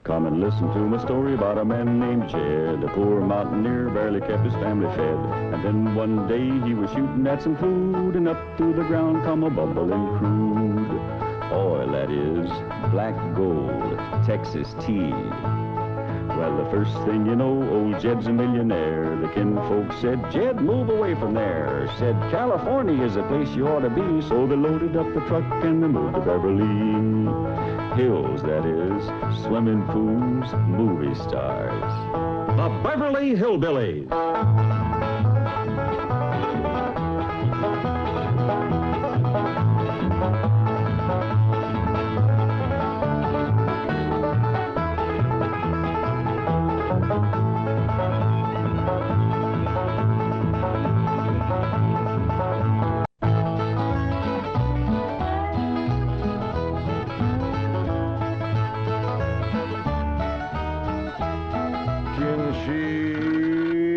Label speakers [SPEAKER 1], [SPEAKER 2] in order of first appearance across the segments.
[SPEAKER 1] Come and listen to my story about a man named Jed. A poor mountaineer barely kept his family fed. And then one day he was shooting at some food, and up through the ground come a bubbling crude oil, that is, black gold, Texas tea. Well, the first thing you know, old Jed's a millionaire. The kinfolk said, Jed, move away from there. Said, California is the place you ought to be. So they loaded up the truck and they moved to Beverly Hills, that is, swimming pools, movie stars.
[SPEAKER 2] The Beverly Hillbillies.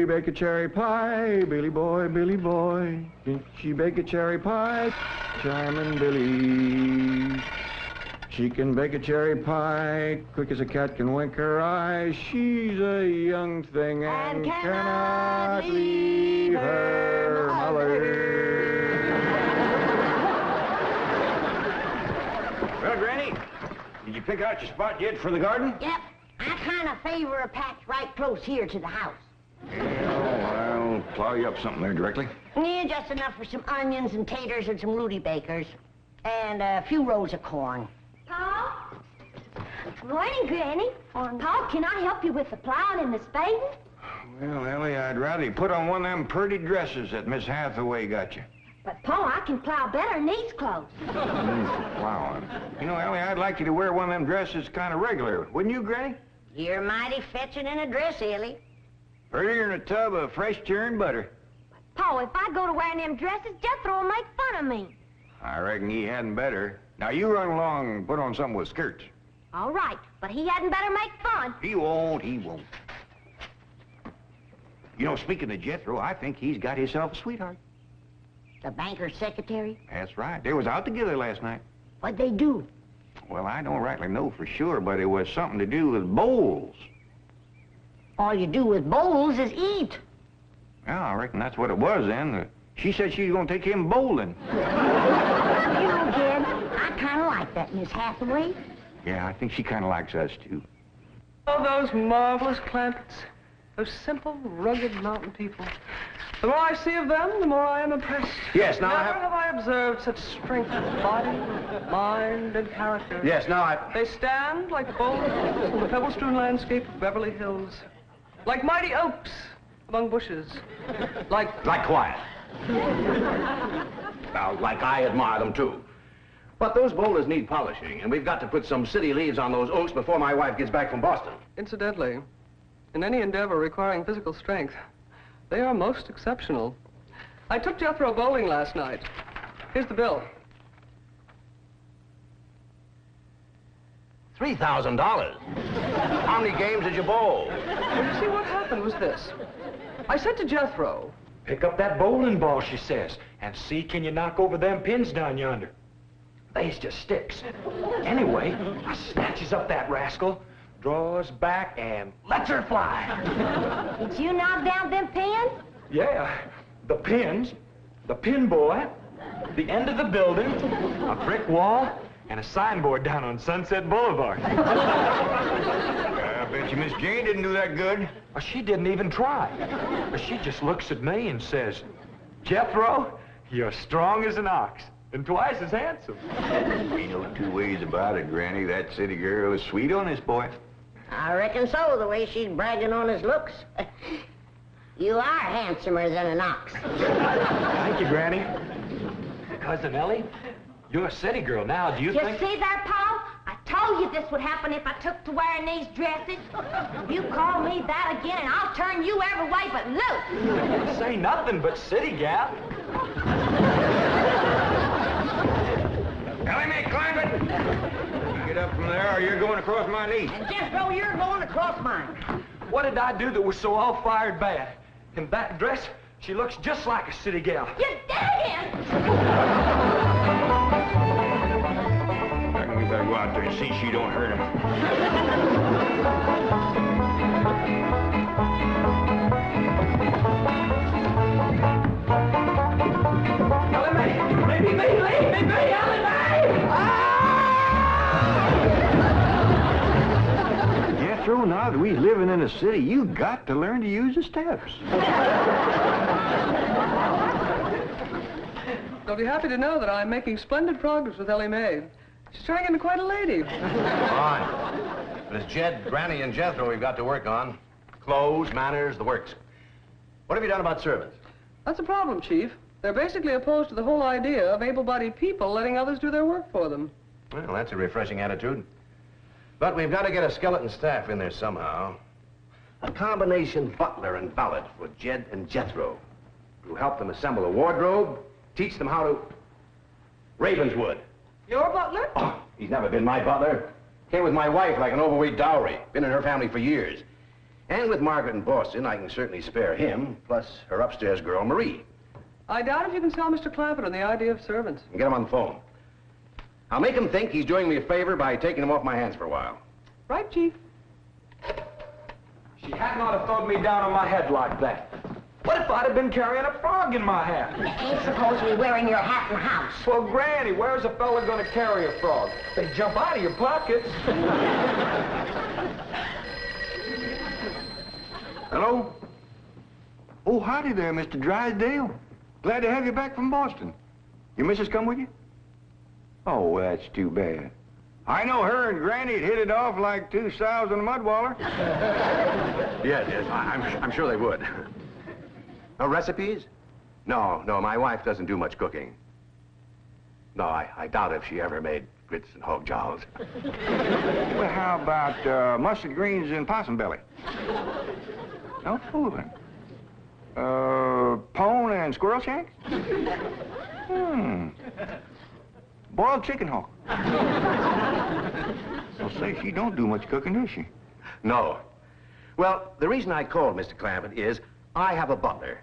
[SPEAKER 3] Bake a cherry pie, Billy boy, Billy boy. Can she bake a cherry pie? Charming Billy. She can bake a cherry pie, quick as a cat can wink her eye. She's a young thing and cannot leave her mother.
[SPEAKER 4] Well, Granny, did you pick out your spot yet for the garden?
[SPEAKER 5] Yep. I kind of favor a patch right close here to the house.
[SPEAKER 4] Yeah, I'll plow you up something there directly.
[SPEAKER 5] Yeah, just enough for some onions and taters and some rudibakers. And a few rows of corn.
[SPEAKER 6] Paul? Morning, Granny. Paul, can I help you with the plowing and the spading?
[SPEAKER 4] Well, Ellie, I'd rather you put on one of them pretty dresses that Miss Hathaway got you.
[SPEAKER 6] But, Paul, I can plow better in these clothes.
[SPEAKER 4] Plowing. You know, Ellie, I'd like you to wear one of them dresses kind of regular. Wouldn't you, Granny?
[SPEAKER 5] You're mighty fetching in a dress, Ellie.
[SPEAKER 4] Prettier than a tub of fresh churned butter.
[SPEAKER 6] Paul, if I go to wearing them dresses, Jethro will make fun of me.
[SPEAKER 4] I reckon he hadn't better. Now, you run along and put on something with skirts.
[SPEAKER 6] All right, but he hadn't better make fun.
[SPEAKER 4] He won't, he won't. You know, speaking of Jethro, I think he's got himself a sweetheart.
[SPEAKER 5] The banker's secretary?
[SPEAKER 4] That's right. They was out together last night.
[SPEAKER 5] What'd they do?
[SPEAKER 4] Well, I don't rightly know for sure, but it was something to do with bowls.
[SPEAKER 5] All you do with bowls is eat.
[SPEAKER 4] Yeah, I reckon that's what it was then. She said she was going to take him bowling.
[SPEAKER 5] You know, Jed, I kind of like that Miss Hathaway.
[SPEAKER 4] Yeah, I think she kind of likes us, too.
[SPEAKER 7] Oh, those marvelous Clampetts. Those simple, rugged mountain people. The more I see of them, the more I am impressed.
[SPEAKER 4] Yes, now
[SPEAKER 7] Never have I observed such strength of body, mind, and character.
[SPEAKER 4] Yes, now
[SPEAKER 7] They stand like boulders in the pebble-strewn landscape of Beverly Hills. Like mighty oaks among bushes. Like
[SPEAKER 8] quiet. Now, like I admire them, too. But those boulders need polishing, and we've got to put some city leaves on those oaks before my wife gets back from Boston.
[SPEAKER 7] Incidentally, in any endeavor requiring physical strength, they are most exceptional. I took Jethro bowling last night. Here's the bill.
[SPEAKER 8] $3,000. How many games did you bowl?
[SPEAKER 7] Well, you see, what happened was this. I said to Jethro,
[SPEAKER 9] pick up that bowling ball, she says, and see can you knock over them pins down yonder. They's just sticks. Anyway, I snatches up that rascal, draws back, and lets her fly.
[SPEAKER 6] Did you knock down them pins?
[SPEAKER 9] Yeah, the pins, the pin boy, the end of the building, a brick wall, and a signboard down on Sunset Boulevard.
[SPEAKER 4] I bet you Miss Jane didn't do that good.
[SPEAKER 9] Well, she didn't even try. She just looks at me and says, Jethro, you're strong as an ox and twice as handsome.
[SPEAKER 4] Ain't no two ways about it, Granny. That city girl is sweet on this boy.
[SPEAKER 5] I reckon so, the way she's bragging on his looks. You are handsomer than an ox.
[SPEAKER 9] Thank you, Granny. Cousin Ellie, you're a city girl now. Do you
[SPEAKER 6] You
[SPEAKER 9] think...
[SPEAKER 6] see there, Paul? I told you this would happen if I took to wearing these dresses. You call me that again, and I'll turn you every way but loose.
[SPEAKER 9] Say nothing but city gal.
[SPEAKER 4] Elly May, Clampett! Get up from there or you're going across my knee.
[SPEAKER 5] And Jethro, you're going across mine.
[SPEAKER 9] What did I do that was so all-fired bad? In that dress, she looks just like a city gal.
[SPEAKER 6] You did it again!
[SPEAKER 4] I reckon we better better go out there and see she don't hurt him.
[SPEAKER 9] Elly May! Elly May!
[SPEAKER 3] Jethro, now that we're living in a city, you got to learn to use the steps.
[SPEAKER 7] You'll be happy to know that I'm making splendid progress with Elly May. She's turning into quite a lady.
[SPEAKER 8] Fine. But it's Jed, Granny, and Jethro we've got to work on. Clothes, manners, the works. What have you done about servants?
[SPEAKER 7] That's a problem, Chief. They're basically opposed to the whole idea of able-bodied people letting others do their work for them.
[SPEAKER 8] Well, that's a refreshing attitude. But we've got to get a skeleton staff in there somehow. A combination butler and valet for Jed and Jethro. Who help them assemble a wardrobe, teach them how to... Ravenswood.
[SPEAKER 7] Your butler?
[SPEAKER 8] Oh, he's never been my butler. Came with my wife like an overweight dowry. Been in her family for years. And with Margaret in Boston, I can certainly spare him, plus her upstairs girl, Marie.
[SPEAKER 7] I doubt if you can sell Mr. Clampett on the idea of servants.
[SPEAKER 8] And get him on the phone. I'll make him think he's doing me a favor by taking him off my hands for a while.
[SPEAKER 7] Right, Chief?
[SPEAKER 9] She had not have thrown me down on my head like that. What if I'd have been carrying a frog in my hat?
[SPEAKER 5] You ain't supposed to be wearing your hat in the house.
[SPEAKER 9] Well, Granny, where's a fella gonna carry a frog? They jump out of your pockets.
[SPEAKER 3] Hello? Oh, howdy there, Mr. Drysdale. Glad to have you back from Boston. Your missus come with you? Oh, that's too bad. I know her and Granny'd hit it off like two sows in a mud waller.
[SPEAKER 8] Yes, I'm sure they would. No recipes? No, my wife doesn't do much cooking. No, I doubt if she ever made grits and hog jolls.
[SPEAKER 3] Well, how about mustard greens and possum belly? No fooling. Pone and squirrel shanks? Boiled chicken hawk. Well, say, she don't do much cooking, does she?
[SPEAKER 8] No. Well, the reason I called Mr. Clampett is I have a butler.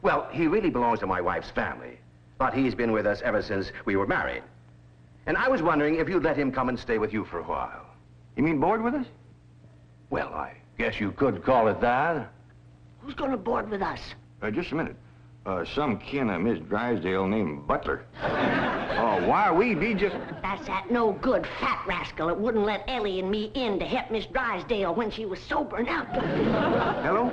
[SPEAKER 8] Well, he really belongs to my wife's family, but he's been with us ever since we were married. And I was wondering if you'd let him come and stay with you for a while.
[SPEAKER 3] You mean board with us?
[SPEAKER 8] Well, I guess you could call it that.
[SPEAKER 5] Who's gonna board with us?
[SPEAKER 3] Just a minute. Some kin of Miss Drysdale named Butler. Oh, why, we'd be just...
[SPEAKER 5] That's that no good fat rascal that wouldn't let Ellie and me in to help Miss Drysdale when she was sobering up.
[SPEAKER 3] Hello?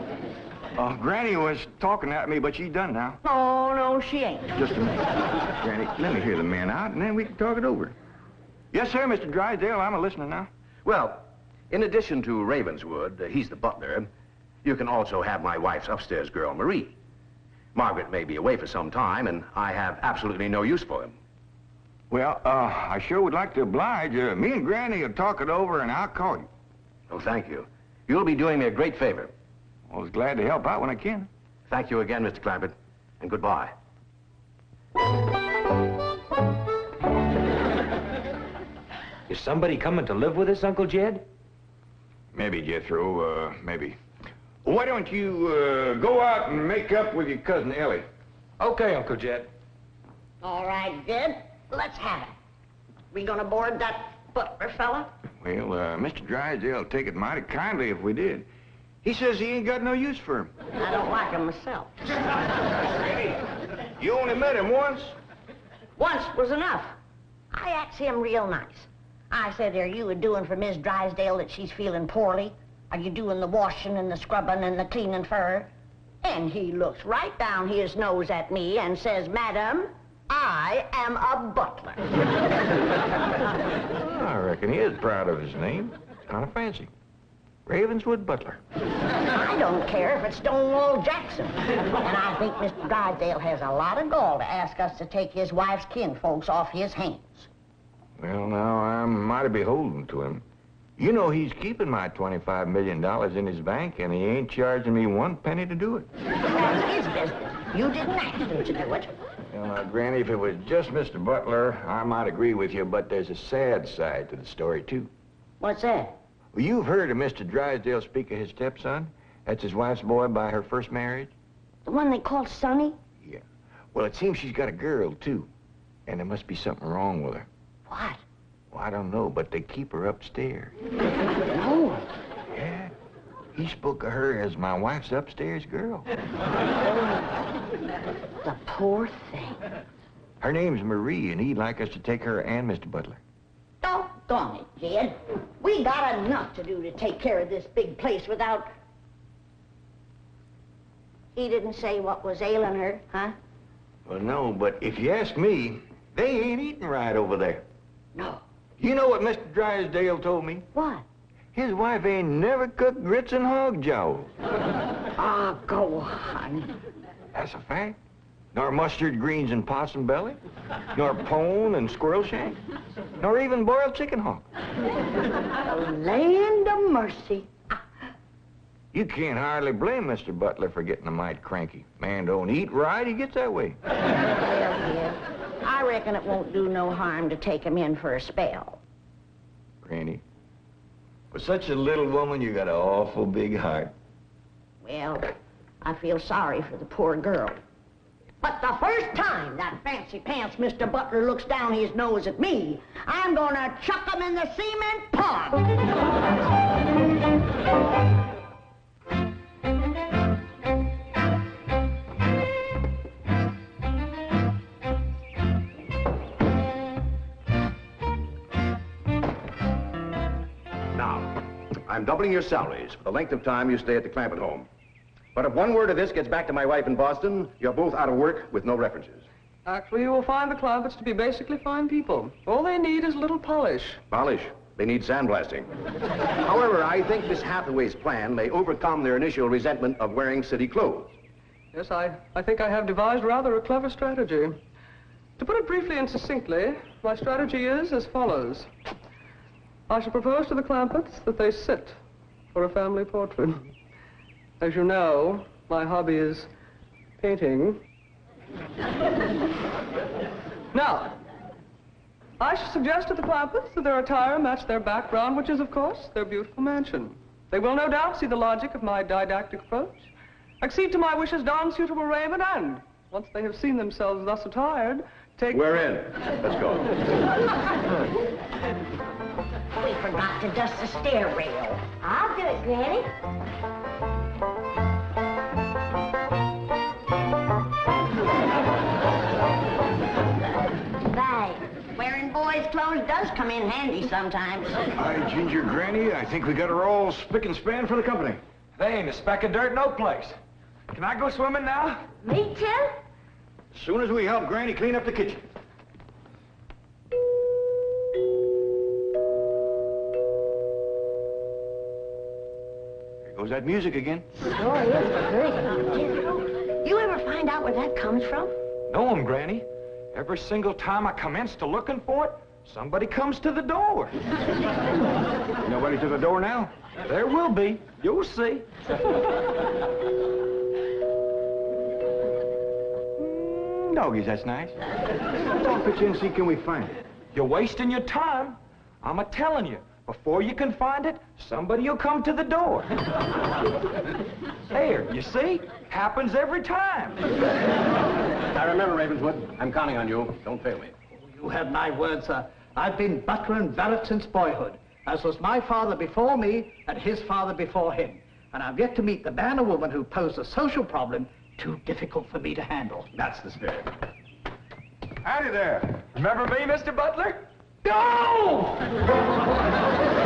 [SPEAKER 3] Granny was talking at me, but she's done now.
[SPEAKER 5] Oh, no, she ain't.
[SPEAKER 3] Just a minute. Granny, let me hear the man out, and then we can talk it over. Yes, sir, Mr. Drysdale, I'm a-listening now.
[SPEAKER 8] Well, in addition to Ravenswood, he's the butler, you can also have my wife's upstairs girl, Marie. Margaret may be away for some time, and I have absolutely no use for him.
[SPEAKER 3] Well, I sure would like to oblige. Me and Granny will talk it over, and I'll call you.
[SPEAKER 8] Oh, thank you. You'll be doing me a great favor.
[SPEAKER 3] I was glad to help out when I can.
[SPEAKER 8] Thank you again, Mr. Clampett, and goodbye.
[SPEAKER 9] Is somebody coming to live with us, Uncle Jed?
[SPEAKER 3] Maybe, Jethro, maybe. Why don't you go out and make up with your cousin Ellie?
[SPEAKER 9] Okay, Uncle Jed.
[SPEAKER 5] All right, Jed, let's have it. We gonna board that butler fella?
[SPEAKER 3] Well, Mr. Drysdale'll take it mighty kindly if we did. He says he ain't got no use for him.
[SPEAKER 5] I don't like him myself.
[SPEAKER 3] You only met him once?
[SPEAKER 5] Once was enough. I asked him real nice. I said, are you a-doing for Miss Drysdale that she's feeling poorly? Are you doing the washing and the scrubbing and the cleaning for her? And he looks right down his nose at me and says, Madam, I am a butler.
[SPEAKER 3] I reckon he is proud of his name. It's kind of fancy. Ravenswood Butler.
[SPEAKER 5] I don't care if it's Stonewall Jackson. And I think Mr. Drysdale has a lot of gall to ask us to take his wife's kinfolks off his hands.
[SPEAKER 3] Well, now, I'm mighty beholden to him. You know he's keeping my $25 million in his bank, and he ain't charging me one penny to do it.
[SPEAKER 5] That's his business. You didn't ask him to do it.
[SPEAKER 3] Well, now, Granny, if it was just Mr. Butler, I might agree with you, but there's a sad side to the story, too.
[SPEAKER 5] What's that?
[SPEAKER 3] Well, you've heard of Mr. Drysdale speak of his stepson? That's his wife's boy by her first marriage?
[SPEAKER 5] The one they call Sonny?
[SPEAKER 3] Yeah. Well, it seems she's got a girl, too. And there must be something wrong with her.
[SPEAKER 5] What?
[SPEAKER 4] Well, I don't know, but they keep her upstairs.
[SPEAKER 5] No.
[SPEAKER 4] Yeah. He spoke of her as my wife's upstairs girl.
[SPEAKER 5] The poor thing.
[SPEAKER 4] Her name's Marie, and he'd like us to take her and Mr. Butler.
[SPEAKER 5] Doggone it, Jed. We got enough to do to take care of this big place without... He didn't say what was ailing her, huh?
[SPEAKER 4] Well, no, but if you ask me, they ain't eating right over there.
[SPEAKER 5] No.
[SPEAKER 4] You know what Mr. Drysdale told me?
[SPEAKER 5] What?
[SPEAKER 4] His wife ain't never cooked grits and hog jaws.
[SPEAKER 5] Ah, go on.
[SPEAKER 4] That's a fact. Nor mustard greens and possum belly, nor pone and squirrel shank, nor even boiled chicken hawk.
[SPEAKER 5] Land of mercy.
[SPEAKER 4] You can't hardly blame Mr. Butler for getting a mite cranky. Man don't eat right, he gets that way.
[SPEAKER 5] Well, Jed, I reckon it won't do no harm to take him in for a spell.
[SPEAKER 4] Granny, for such a little woman, you got an awful big heart.
[SPEAKER 5] Well, I feel sorry for the poor girl. But the first time that fancy pants Mr. Butler looks down his nose at me, I'm gonna chuck him in the cement pond.
[SPEAKER 8] Now, I'm doubling your salaries for the length of time you stay at the Clampett home. But if one word of this gets back to my wife in Boston, you're both out of work with no references.
[SPEAKER 7] Actually, you will find the Clampetts to be basically fine people. All they need is a little polish.
[SPEAKER 8] Polish. They need sandblasting. However, I think Miss Hathaway's plan may overcome their initial resentment of wearing city clothes.
[SPEAKER 7] Yes, I think I have devised rather a clever strategy. To put it briefly and succinctly, my strategy is as follows. I shall propose to the Clampetts that they sit for a family portrait. As you know, my hobby is painting. Now, I should suggest to the Clampetts that their attire match their background, which is, of course, their beautiful mansion. They will no doubt see the logic of my didactic approach, accede to my wishes, don suitable raiment, and, once they have seen themselves thus attired, take...
[SPEAKER 8] We're in. Let's go.
[SPEAKER 5] We forgot to dust the stair rail.
[SPEAKER 6] I'll do it, Granny.
[SPEAKER 5] Wearing boys' clothes does come in handy sometimes.
[SPEAKER 4] Hi, Ginger Granny. I think we got her all spick and span for the company.
[SPEAKER 9] They ain't a speck of dirt no place. Can I go swimming now?
[SPEAKER 6] Me too?
[SPEAKER 4] As soon as we help Granny clean up the kitchen. There goes that music again.
[SPEAKER 5] Sure is pretty. You ever find out where that comes from?
[SPEAKER 9] Know 'em, Granny. Every single time I commence to looking for it, somebody comes to the door.
[SPEAKER 4] Nobody to the door now?
[SPEAKER 9] There will be. You'll see.
[SPEAKER 4] Doggies, that's nice. I'll pitch in and see can we find it.
[SPEAKER 9] You're wasting your time. I'm a-telling you, before you can find it, somebody will come to the door. There, you see? Happens every time.
[SPEAKER 8] Now remember, Ravenswood, I'm counting on you. Don't fail me.
[SPEAKER 10] You have my word, sir. I've been butler and valet since boyhood, as was my father before me and his father before him. And I've yet to meet the man or woman who posed a social problem too difficult for me to handle.
[SPEAKER 8] That's the spirit.
[SPEAKER 9] Howdy there. Remember me, Mr. Butler?
[SPEAKER 8] No!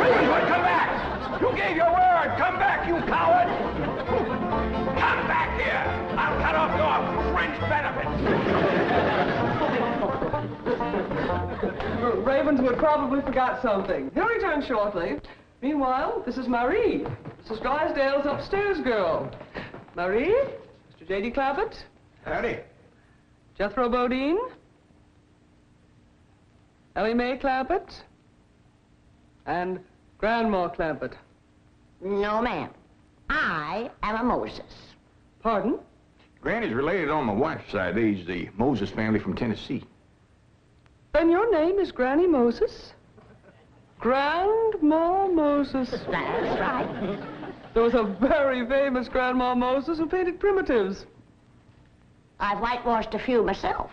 [SPEAKER 9] Ravenswood, come back! You gave your word! Come back, you coward! Come back here! I'll cut off your fringe benefits!
[SPEAKER 7] Ravenswood probably forgot something. He'll return shortly. Meanwhile, this is Marie, Mrs. Drysdale's upstairs girl. Marie, Mr. J.D. Clampett,
[SPEAKER 4] Howdy.
[SPEAKER 7] Jethro Bodine, Elly May Clampett, and Grandma Clampett.
[SPEAKER 5] No, ma'am. I am a Moses.
[SPEAKER 7] Pardon?
[SPEAKER 4] Granny's related on my wife's side. They's the Moses family from Tennessee.
[SPEAKER 7] Then your name is Granny Moses? Grandma Moses.
[SPEAKER 5] That's right.
[SPEAKER 7] There was a very famous Grandma Moses who painted primitives.
[SPEAKER 5] I've whitewashed a few myself.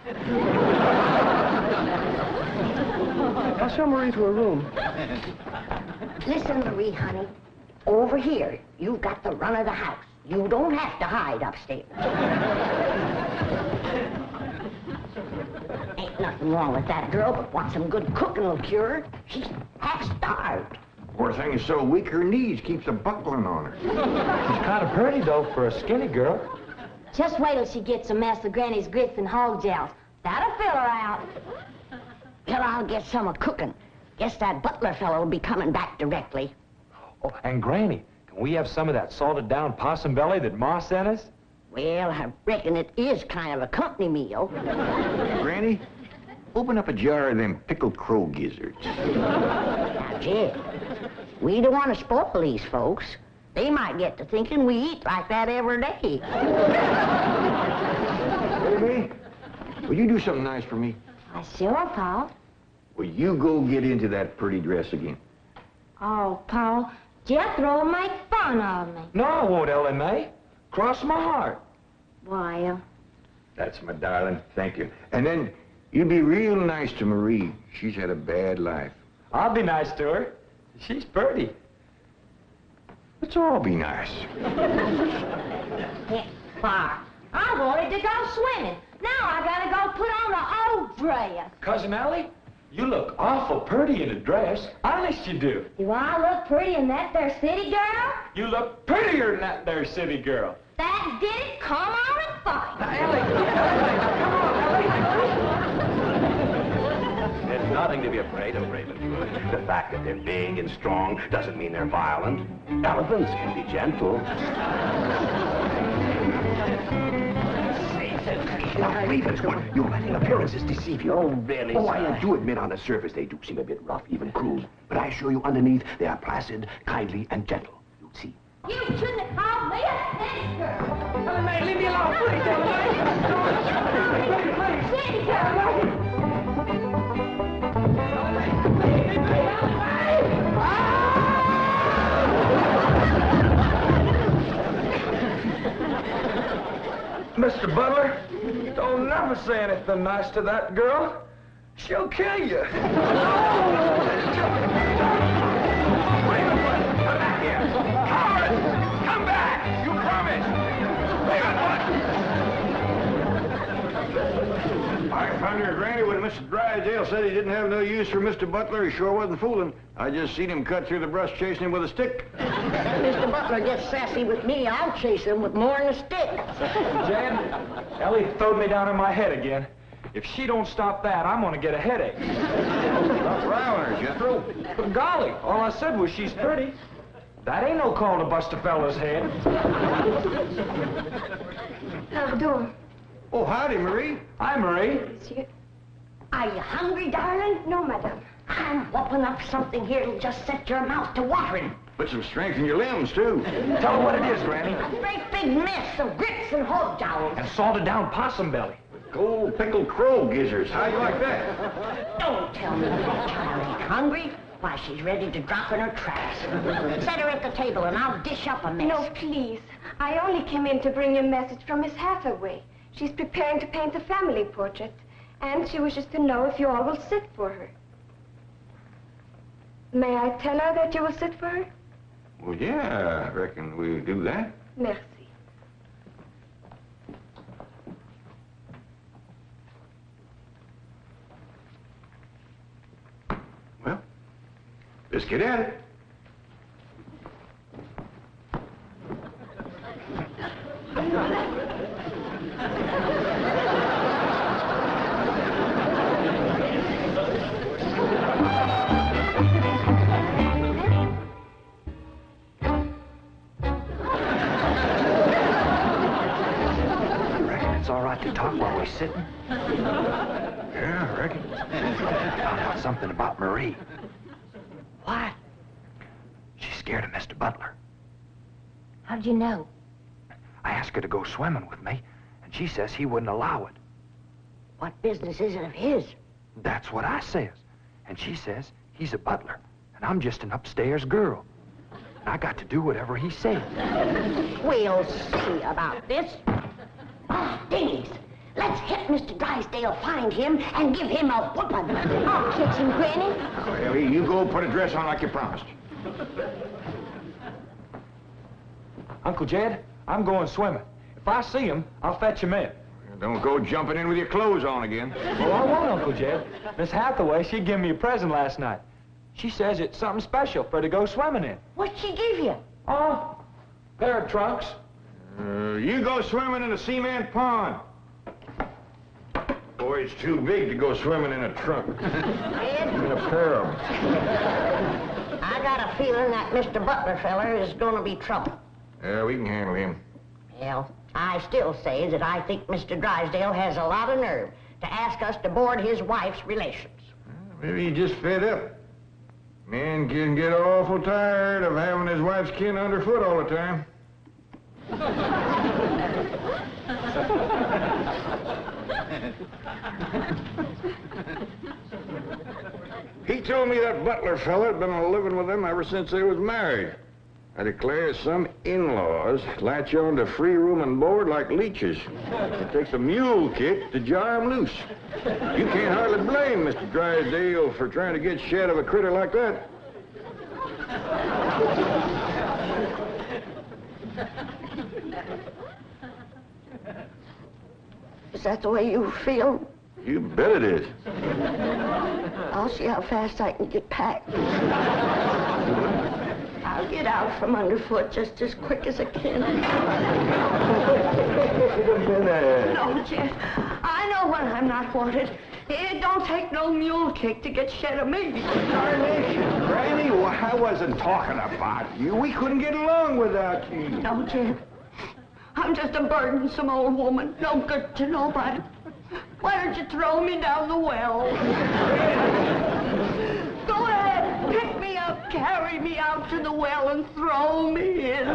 [SPEAKER 7] I'll show Marie to her room.
[SPEAKER 5] Listen, Marie, honey. Over here, you've got the run of the house. You don't have to hide upstairs. Ain't nothing wrong with that girl, but want some good cooking will cure her. She's half starved.
[SPEAKER 3] Poor thing is so weak her knees keeps a buckling on her.
[SPEAKER 9] She's kind of pretty, though, for a skinny girl.
[SPEAKER 6] Just wait till she gets a mess of Granny's grits and hog gels. That'll fill her out.
[SPEAKER 5] Well, I'll get some of cooking. Guess that butler fellow will be coming back directly.
[SPEAKER 9] Oh, and Granny, can we have some of that salted down possum belly that Ma sent us?
[SPEAKER 5] Well, I reckon it is kind of a company meal.
[SPEAKER 3] Granny, open up a jar of them pickled crow gizzards.
[SPEAKER 5] Now, Jed, we don't want to spoil these folks. They might get to thinking we eat like that every day.
[SPEAKER 3] Elly May, will you do something nice for me?
[SPEAKER 6] Sure, Pa.
[SPEAKER 3] Will you go get into that pretty dress again?
[SPEAKER 6] Oh, Pa, Jethro will make fun of me.
[SPEAKER 9] No, I won't, Elly May. Cross my heart.
[SPEAKER 6] Why,
[SPEAKER 3] That's my darling. Thank you. And then you be real nice to Marie. She's had a bad life.
[SPEAKER 9] I'll be nice to her. She's pretty.
[SPEAKER 3] Let's all be nice.
[SPEAKER 6] yeah, Pa, I wanted to go swimming. Now I gotta go put on an old dress.
[SPEAKER 9] Cousin Ellie, you look awful pretty in a dress. Honest you do.
[SPEAKER 6] Do I look pretty in that there city girl?
[SPEAKER 9] You look prettier than that there city girl.
[SPEAKER 6] That did it. Come on and fight.
[SPEAKER 8] There's nothing to be afraid of, Ravenwood. The fact that they're big and strong doesn't mean they're violent. Elephants can be gentle. Now, Ravenswood, your wedding appearances deceive you.
[SPEAKER 10] Oh, really,
[SPEAKER 8] Oh,
[SPEAKER 10] sir?
[SPEAKER 8] I do admit on the surface they do seem a bit rough, even cruel. But I assure you underneath they are placid, kindly, and gentle. You'll see.
[SPEAKER 6] You shouldn't have called me a city girl.
[SPEAKER 7] Elly May, leave me alone, please, Elly May.
[SPEAKER 6] City girl.
[SPEAKER 9] Mr. Butler, don't never say anything nice to that girl. She'll kill you.
[SPEAKER 8] Ravenwood, come back here. Coward! Come back! You promised! Ravenwood!
[SPEAKER 3] I found your granny when Mr. Drysdale said he didn't have no use for Mr. Butler. He sure wasn't fooling. I just seen him cut through the brush chasing him with a stick.
[SPEAKER 5] Mr. Butler gets sassy with me, I'll chase him with more than a stick.
[SPEAKER 9] Jan, Ellie throwed me down on my head again. If she don't stop that, I'm gonna get a headache.
[SPEAKER 3] Stop riling her, Jethro.
[SPEAKER 9] But golly, all I said was she's pretty. That ain't no call to bust a fella's head.
[SPEAKER 6] How you doing?
[SPEAKER 3] Oh, howdy, Marie.
[SPEAKER 9] Hi, Marie.
[SPEAKER 5] Are you hungry, darling?
[SPEAKER 6] No, madam.
[SPEAKER 5] I'm whooping up something here that'll just set your mouth to watering.
[SPEAKER 3] Put some strength in your limbs, too.
[SPEAKER 9] Tell her what it is, Granny.
[SPEAKER 5] A great big mess of grits and hog jowls.
[SPEAKER 9] And salted down possum belly.
[SPEAKER 3] Cold pickled crow gizzards. How you like that?
[SPEAKER 5] Don't tell me that child ain't hungry. Why, she's ready to drop in her tracks. Set her at the table and I'll dish up a mess.
[SPEAKER 11] No, please. I only came in to bring a message from Miss Hathaway. She's preparing to paint a family portrait, and she wishes to know if you all will sit for her. May I tell her that you will sit for her?
[SPEAKER 3] Well, yeah, I reckon we'll do that.
[SPEAKER 11] Merci.
[SPEAKER 3] Well, let's get at it.
[SPEAKER 8] It's all right to talk while we're sitting.
[SPEAKER 3] Yeah, I reckon.
[SPEAKER 8] I found out something about Marie.
[SPEAKER 5] What?
[SPEAKER 8] She's scared of Mr. Butler.
[SPEAKER 5] How'd you know?
[SPEAKER 8] I asked her to go swimming with me, and she says he wouldn't allow it.
[SPEAKER 5] What business is it of his?
[SPEAKER 8] That's what I says. And she says he's a butler, and I'm just an upstairs girl. And I got to do whatever he says.
[SPEAKER 5] We'll see about this. Oh, dingies. Let's hit let Mr. Drysdale find him and give him a whooping. I'll catch him, Granny.
[SPEAKER 4] Well, Elly, you go put a dress on like you promised.
[SPEAKER 9] Uncle Jed, I'm going swimming. If I see him, I'll fetch him in.
[SPEAKER 4] Don't go jumping in with your clothes on again.
[SPEAKER 9] Well, I won't, Uncle Jed. Miss Hathaway, she gave me a present last night. She says it's something special for her to go swimming in.
[SPEAKER 5] What'd she give you?
[SPEAKER 9] Oh, pair of trunks.
[SPEAKER 4] You go swimming in a cement pond. Boy, it's too big to go swimming in a trunk.
[SPEAKER 5] Ed,
[SPEAKER 4] In a pair of them.
[SPEAKER 5] I got a feeling that Mr. Butler feller is going to be trouble.
[SPEAKER 4] Yeah, we can handle him.
[SPEAKER 5] Well, I still say that I think Mr. Drysdale has a lot of nerve to ask us to board his wife's relations.
[SPEAKER 4] Maybe he's just fed up. Man can get awful tired of having his wife's kin underfoot all the time. He told me that Butler fella had been living with them ever since they was married. I declare some in-laws latch on to free room and board like leeches. It takes a mule kick to jar 'em loose. You can't hardly blame Mr. Drysdale for trying to get shed of a critter like that.
[SPEAKER 5] Is that the way you feel?
[SPEAKER 4] You bet it is.
[SPEAKER 5] I'll see how fast I can get packed. I'll get out from underfoot just as quick as I can. No, Jeff. I know when I'm not wanted. It don't take no mule kick to get shed of me.
[SPEAKER 4] Darnation, Granny, I wasn't talking about you. We couldn't get along without you.
[SPEAKER 5] No, Jeff. I'm just a burdensome old woman, no good to nobody. Why don't you throw me down the well? Go ahead, pick me up, carry me out to the well, and throw me in.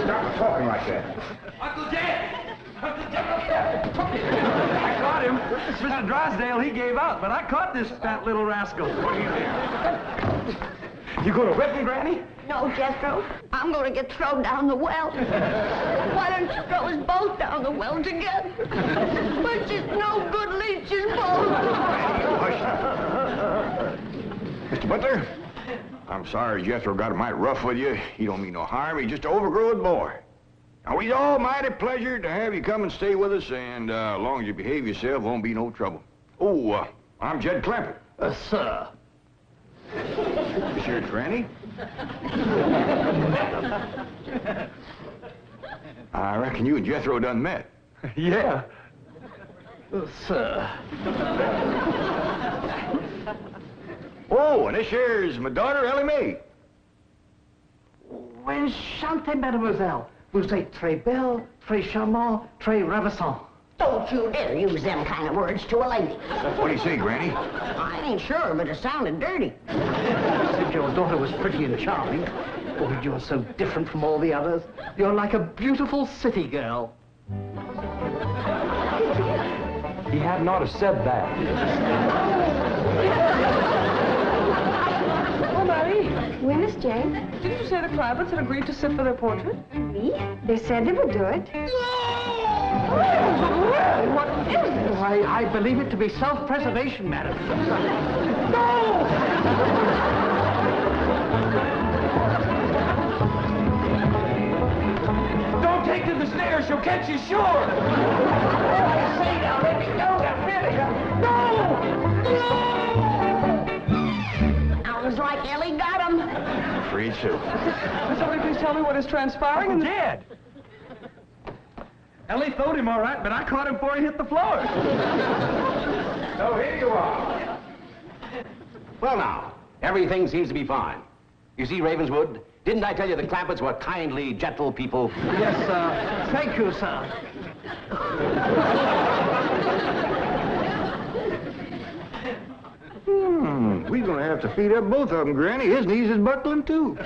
[SPEAKER 4] Stop talking like that.
[SPEAKER 9] Uncle Jed! Uncle Jed! I caught him. Mr. Drysdale, he gave out, but I caught this fat little rascal.
[SPEAKER 4] What are you doing?
[SPEAKER 9] You gonna whip him, Granny?
[SPEAKER 5] No, Jethro. I'm going to get thrown down the well. Why don't you throw us both down the well together? We're just no good leeches both.
[SPEAKER 4] Mr. Butler, I'm sorry Jethro got mighty rough with you. He don't mean no harm. He's just an overgrown boy. Now, we'd almighty pleasure to have you come and stay with us, and as long as you behave yourself, won't be no trouble. Oh, I'm Jed Clampett.
[SPEAKER 10] Sir.
[SPEAKER 4] This here's Granny. I reckon you and Jethro done met.
[SPEAKER 9] Yeah.
[SPEAKER 10] Sir.
[SPEAKER 4] Oh, and this here's my daughter, Elly May.
[SPEAKER 10] Enchantée, mademoiselle. Vous êtes très belle, très charmant, très ravissant.
[SPEAKER 5] Don't you dare use them kind of words to a lady.
[SPEAKER 4] What do you say, Granny?
[SPEAKER 5] I ain't sure, but it sounded dirty.
[SPEAKER 10] Said your daughter was pretty and charming. Oh, you're so different from all the others. You're like a beautiful city girl.
[SPEAKER 9] He had not have said that.
[SPEAKER 7] Oh, Mary,
[SPEAKER 11] Oui, Miss Jane.
[SPEAKER 7] didn't you say the Clampetts had agreed to sit for their portrait?
[SPEAKER 11] Me? They said they would do it.
[SPEAKER 10] What is this? I believe it to be self-preservation, madam.
[SPEAKER 9] Don't take to the stairs, she'll catch you sure.
[SPEAKER 10] Say now, let me go, now, really.
[SPEAKER 5] Sounds like Elly got him.
[SPEAKER 4] Afraid so.
[SPEAKER 7] Will somebody please tell me what is transpiring?
[SPEAKER 9] Uncle Jed! Elly throwed him all right, but I caught him before he hit the floor.
[SPEAKER 8] So here you are. Well, now, everything seems to be fine. You see, Ravenswood, didn't I tell you the Clampetts were kindly, gentle people?
[SPEAKER 10] Yes, sir. Thank you, sir.
[SPEAKER 3] We're gonna have to feed up both of them, Granny. His knees is buckling, too.